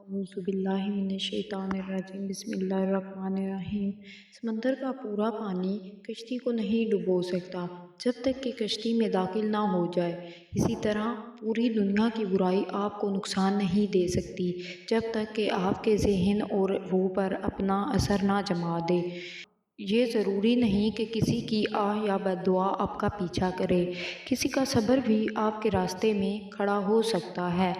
اعوذ باللہ من الشیطان الرجیم بسم اللہ الرحمن الرحیم۔ سمندر کا پورا پانی کشتی کو نہیں ڈبو سکتا جب تک کہ کشتی میں داخل نہ ہو جائے۔ اسی طرح پوری دنیا کی برائی آپ کو نقصان نہیں دے سکتی جب تک کہ آپ کے ذہن اور روح پر اپنا اثر نہ جما دے۔ یہ ضروری نہیں کہ کسی کی آہ یا بد دعا آپ کا پیچھا کرے، کسی کا صبر بھی آپ کے راستے میں کھڑا ہو سکتا ہے۔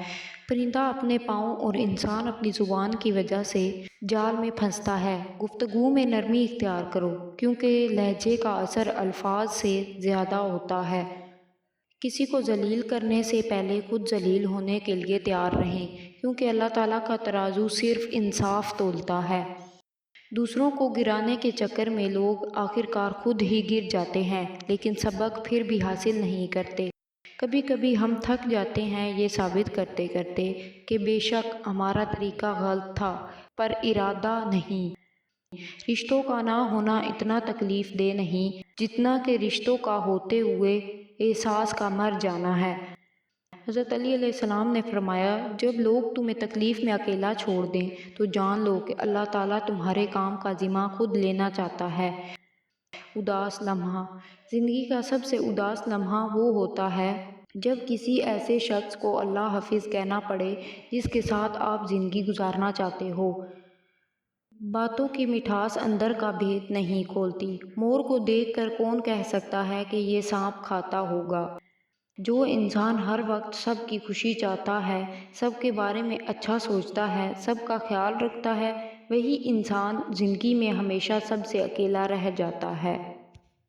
پرندہ اپنے پاؤں اور انسان اپنی زبان کی وجہ سے جال میں پھنستا ہے۔ گفتگو میں نرمی اختیار کرو کیونکہ لہجے کا اثر الفاظ سے زیادہ ہوتا ہے۔ کسی کو ذلیل کرنے سے پہلے خود ذلیل ہونے کے لیے تیار رہیں کیونکہ اللہ تعالیٰ کا ترازو صرف انصاف تولتا ہے۔ دوسروں کو گرانے کے چکر میں لوگ آخرکار خود ہی گر جاتے ہیں لیکن سبق پھر بھی حاصل نہیں کرتے۔ کبھی کبھی ہم تھک جاتے ہیں یہ ثابت کرتے کرتے کہ بے شک ہمارا طریقہ غلط تھا پر ارادہ نہیں۔ رشتوں کا نہ ہونا اتنا تکلیف دہ نہیں جتنا کہ رشتوں کا ہوتے ہوئے احساس کا مر جانا ہے۔ حضرت علی علیہ السلام نے فرمایا، جب لوگ تمہیں تکلیف میں اکیلا چھوڑ دیں تو جان لو کہ اللہ تعالیٰ تمہارے کام کا ذمہ خود لینا چاہتا ہے۔ اداس لمحہ۔ زندگی کا سب سے اداس لمحہ وہ ہوتا ہے جب کسی ایسے شخص کو اللہ حافظ کہنا پڑے جس کے ساتھ آپ زندگی گزارنا چاہتے ہو۔ باتوں کی مٹھاس اندر کا بھید نہیں کھولتی۔ مور کو دیکھ کر کون کہہ سکتا ہے کہ یہ سانپ کھاتا ہوگا؟ جو انسان ہر وقت سب کی خوشی چاہتا ہے، سب کے بارے میں اچھا سوچتا ہے، سب کا خیال رکھتا ہے، وہی انسان زندگی میں ہمیشہ سب سے اکیلا رہ جاتا ہے۔